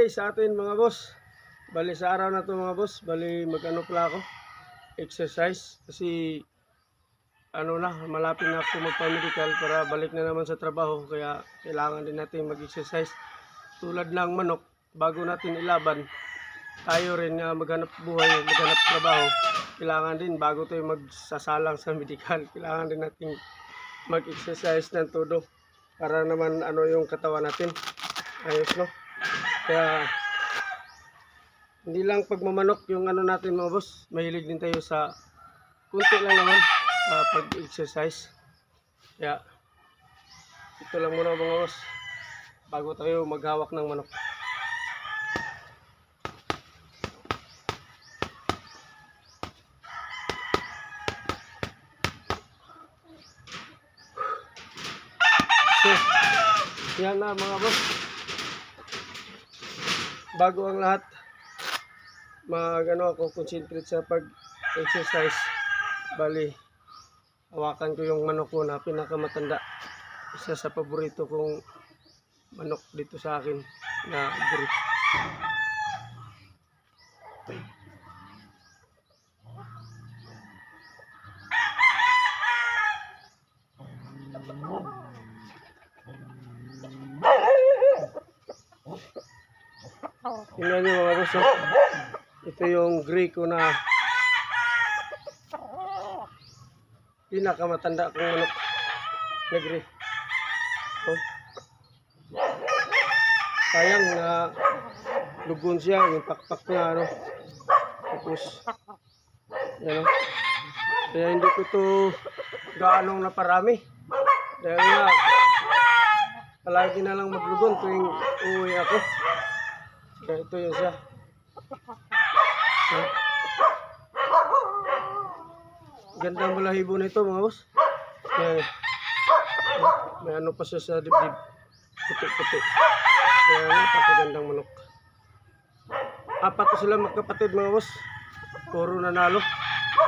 day sa atin mga boss. Bali sa araw na to mga boss, bali mag-ano pala ako, exercise. Kasi ano na, malapit na ako magpa-medical para balik na naman sa trabaho. Kaya kailangan din natin mag-exercise. Tulad ng manok, bago natin ilaban, tayo rin na maghanap buhay, maghanap trabaho. Kailangan din bago tayo magsasalang sa medical, kailangan din natin mag-exercise ng todo. Para naman ano yung katawan natin. Ayos no? Kaya hindi lang pagmamanok yung ano natin mga boss, mahilig din tayo sa kunti lang naman sa pag-exercise. Kaya ito lang muna mga boss bago tayo maghawak ng manok. So, yan na mga boss. Bago ang lahat, mag-ano ako, concentrate sa pag-exercise. Bali, hawakan ko yung manok ko na pinakamatanda. Isa sa paborito kong manok dito sa akin na breed. Tingnan nyo mga boss, ito yung gray ko na pinakamatanda kong manok na gray. Sayang na lugon siya, yung pakpak niya ano. Tapos yan, kaya hindi ko to gaanong naparami dahil nga palagi na lang maglugon tuwing uuwi ako. Kaya ito yun siya. Gandang balahibo nito mga boss. Kaya, may ano pa siya sa dibdib. Puti-puti. Kaya napakagandang manok. Apat pa sila magkapatid mga boss. Puro nanalo.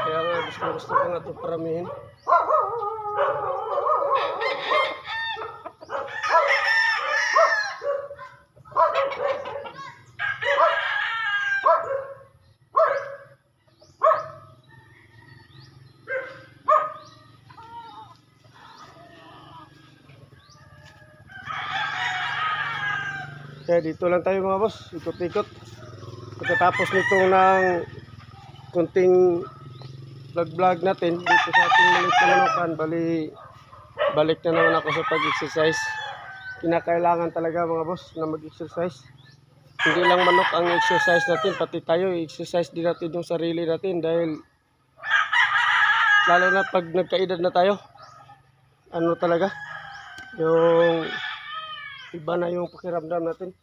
Kaya nga gusto ko nga ito paramihin. Kaya dito lang tayo mga boss, ikot-ikot. Pagkatapos nito ng kunting vlog natin dito sa ating maliit na manukan, balik na naman ako sa pag-exercise. Kinakailangan talaga mga boss na mag-exercise. Hindi lang manok ang exercise natin, pati tayo i-exercise din natin yung sarili natin dahil lalo na pag nagkaedad na tayo, ano talaga, yung iba na yung pakiramdam natin.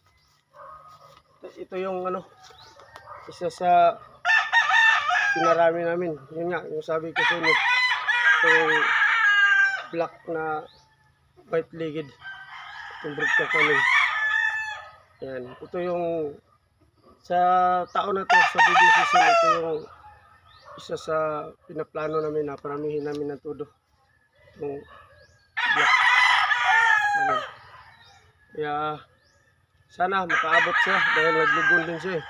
Ito yung ano, isa sa pinarami namin. Yun nga, yung sabi ko sa inyo, itong black na white-legged, itong breed ka kami. Yan, ito yung sa taon na to, sa breeding season, ito yung isa sa pinaplano namin na paramihin namin ng todo. Itong black. Yan. Kaya sana makaabot siya dahil naglugon din siya eh.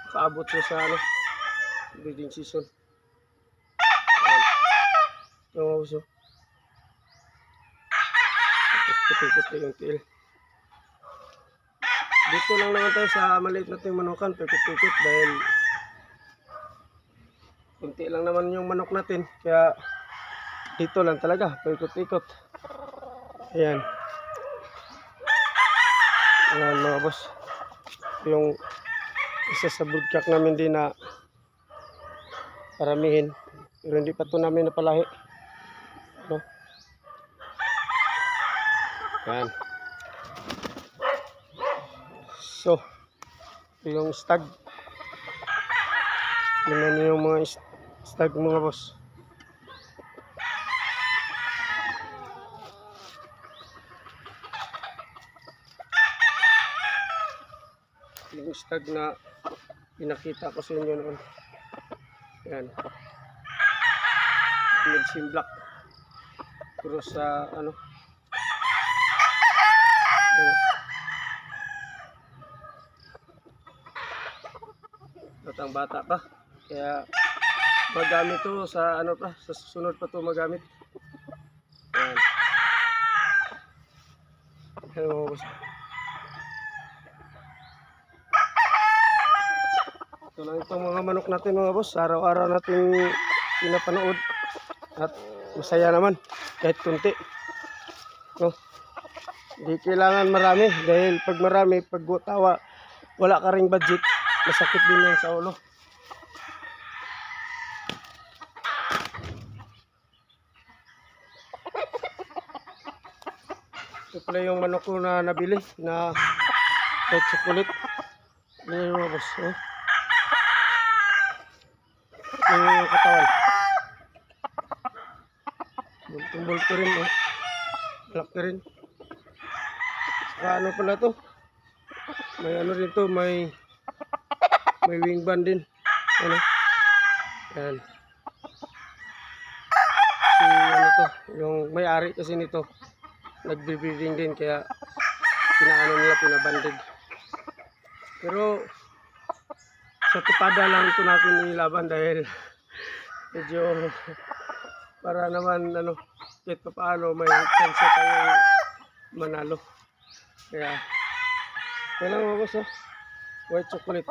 Makaabot siya sa ano, breeding season. Yung uso. Puti-puti yung tiil. Dito lang naman tayo sa maliit nating manukan, pikot-pikot dahil kunti lang naman yung manok natin. Kaya dito lang talaga, pikot-pikot. Ayan. Ayan mga boss, yung isa sa broodcock namin din na paramihin, pero hindi pa ito namin napalahi, no? Ayan. So yung stag, yun na yung mga stag mga boss. Yung stag na pinakita ko sa inyo noon. Yan. Medicine black. Pero sa ano. Yan. batang bata pa. Kaya magamit to sa ano pa, sa susunod pa to magamit. Yan. Ayan mga boss. Ito lang itong mga manok natin mga boss. Araw-araw natin pinapanood. At masaya naman kahit kunti. No? Hindi kailangan marami. Dahil pag marami, pag tawa, wala ka ring budget, masakit din yan sa ulo. Ito pala yung manok ko na nabili na white chocolate. Yan yung mga boss. Oh. Yung katawan. Bulto-bulto rin. Oh. Malaki rin. Saka ano pala to? May ano rin to. May wing band din. Ano? Yan. Si ano to? Yung may-ari kasi nito. Nagbe-breeding din kaya pinaano nila, pinabanded. Pero sa tupada lang ito natin ilaban dahil medyo para naman ano, kahit pa paano may chance tayong manalo. Kaya lang mga boss, oh. White chocolate.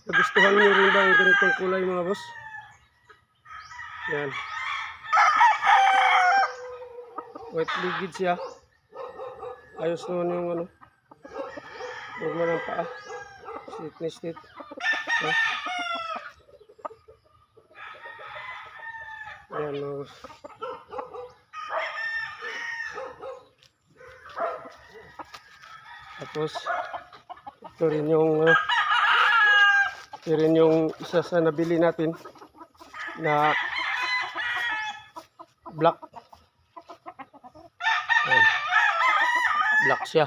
Nagustuhan nyo rin ba yung ganitong kulay mga boss? Yan. White ligid siya. Ayos naman yung ano. Huwag mo ng paa. Sweetness it. Ayan o. Tapos ito rin yung isa sa nabili natin na black. Ayan. Black siya.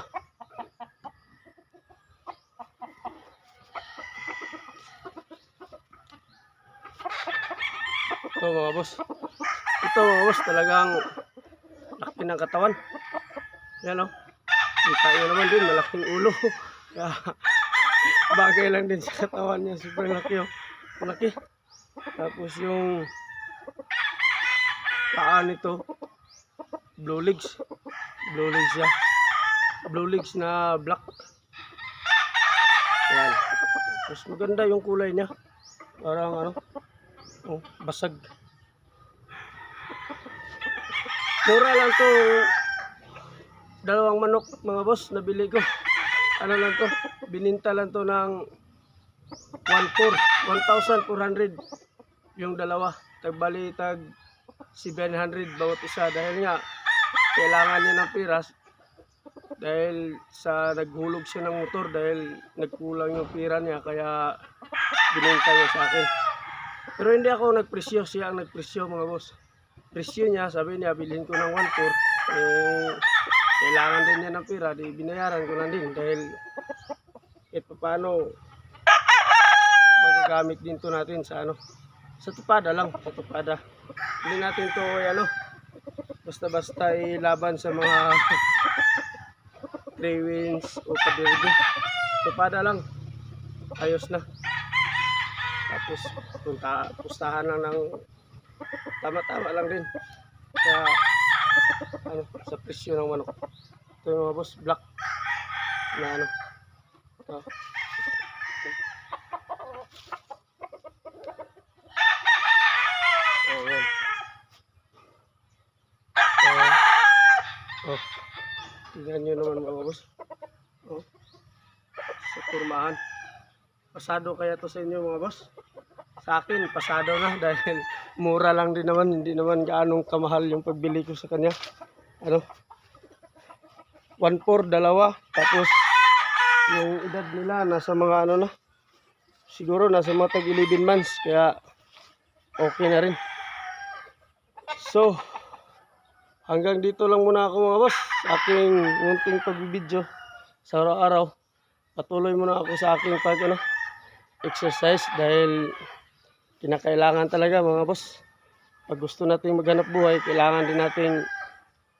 Ito mga boss. Ito mga boss, talagang laki ng katawan. Yan o. Kita nyo naman din, malaking ulo. Kaya bagay lang din sa katawan niya. Super laki o. Malaki. Tapos yung paa nito, blue legs. Blue legs siya. Blue legs na black. Yan. Tapos maganda yung kulay niya. Parang ano, oh, basag. Mura lang to. Dalawang manok mga boss nabili ko. Ano lang to, bininta lang to ng 1,400 yung dalawa. Tagbali tag 700 bawat isa dahil nga kailangan niya ng piras dahil sa naghulog siya ng motor dahil nagkulang yung pira niya kaya bininta niya sa akin. Pero hindi ako nagpresyo, siya ang nagpresyo mga boss. Presyo niya, sabi niya bilhin ko ng 1,400. Kailangan din niya ng pira, di binayaran ko lang din dahil kahit paano magagamit din to natin sa ano, sa tupada lang, sa tupada. Hindi natin to ano, basta-basta ilaban sa mga three wins o kabirde. Tupada lang, ayos na. Tapos pustahan lang ng tama-tama lang din sa ano, sa presyo ng manok. Ito yung mga boss, black na ano. Ito. Ayan. Oh. Tingnan nyo naman mga boss. Oh. Sa kurmahan. Pasado kaya to sa inyo mga boss? Sa akin, pasado na dahil mura lang din naman. Hindi naman gaanong kamahal yung pagbili ko sa kanya. Ano? 1,400, dalawa. Tapos yung edad nila nasa mga ano na. Siguro nasa mga tag 11 months. Kaya okay na rin. So, hanggang dito lang muna ako mga boss. Aking munting pagbibideo sa araw-araw. Patuloy muna ako sa aking exercise dahil kinakailangan talaga mga boss. Pag gusto natin maghanap buhay, kailangan din natin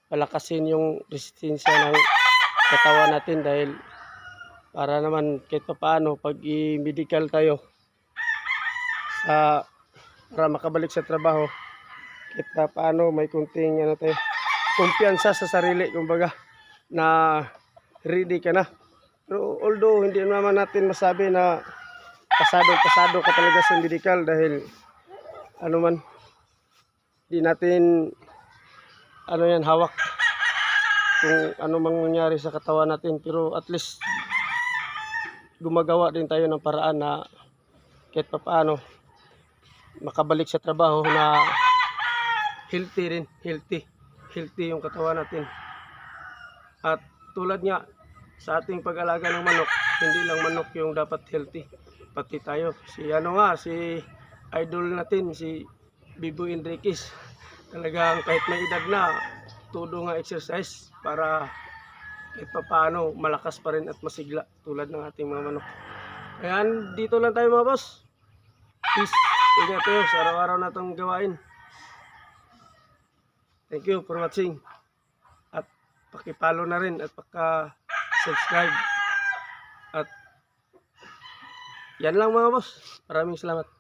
palakasin yung resistensya ng katawan natin dahil para naman kahit paano pag i-medical tayo, para makabalik sa trabaho. Kita paano may kunting kumpiyansa sa sarili, kumbaga, na ready ka na. Pero although hindi naman natin masabi na pasado ka talaga sa medical dahil di natin hawak kung ano mang nangyari sa katawan natin, pero at least gumagawa din tayo ng paraan na kahit paano makabalik sa trabaho na healthy yung katawan natin. At tulad nga sa ating pag-alaga ng manok, hindi lang manok yung dapat healthy, pati tayo. Si idol natin, si Bibo Enriquez, talagang kahit may edad na, todo nga exercise para kahit paano malakas pa rin at masigla tulad ng ating mga manok. Ayan, dito lang tayo mga boss. Peace. Ingat kayo sa araw-araw na itong gawain. Thank you for watching. At pakipalo na rin at paka-subscribe. At yan lang mga boss. Maraming salamat.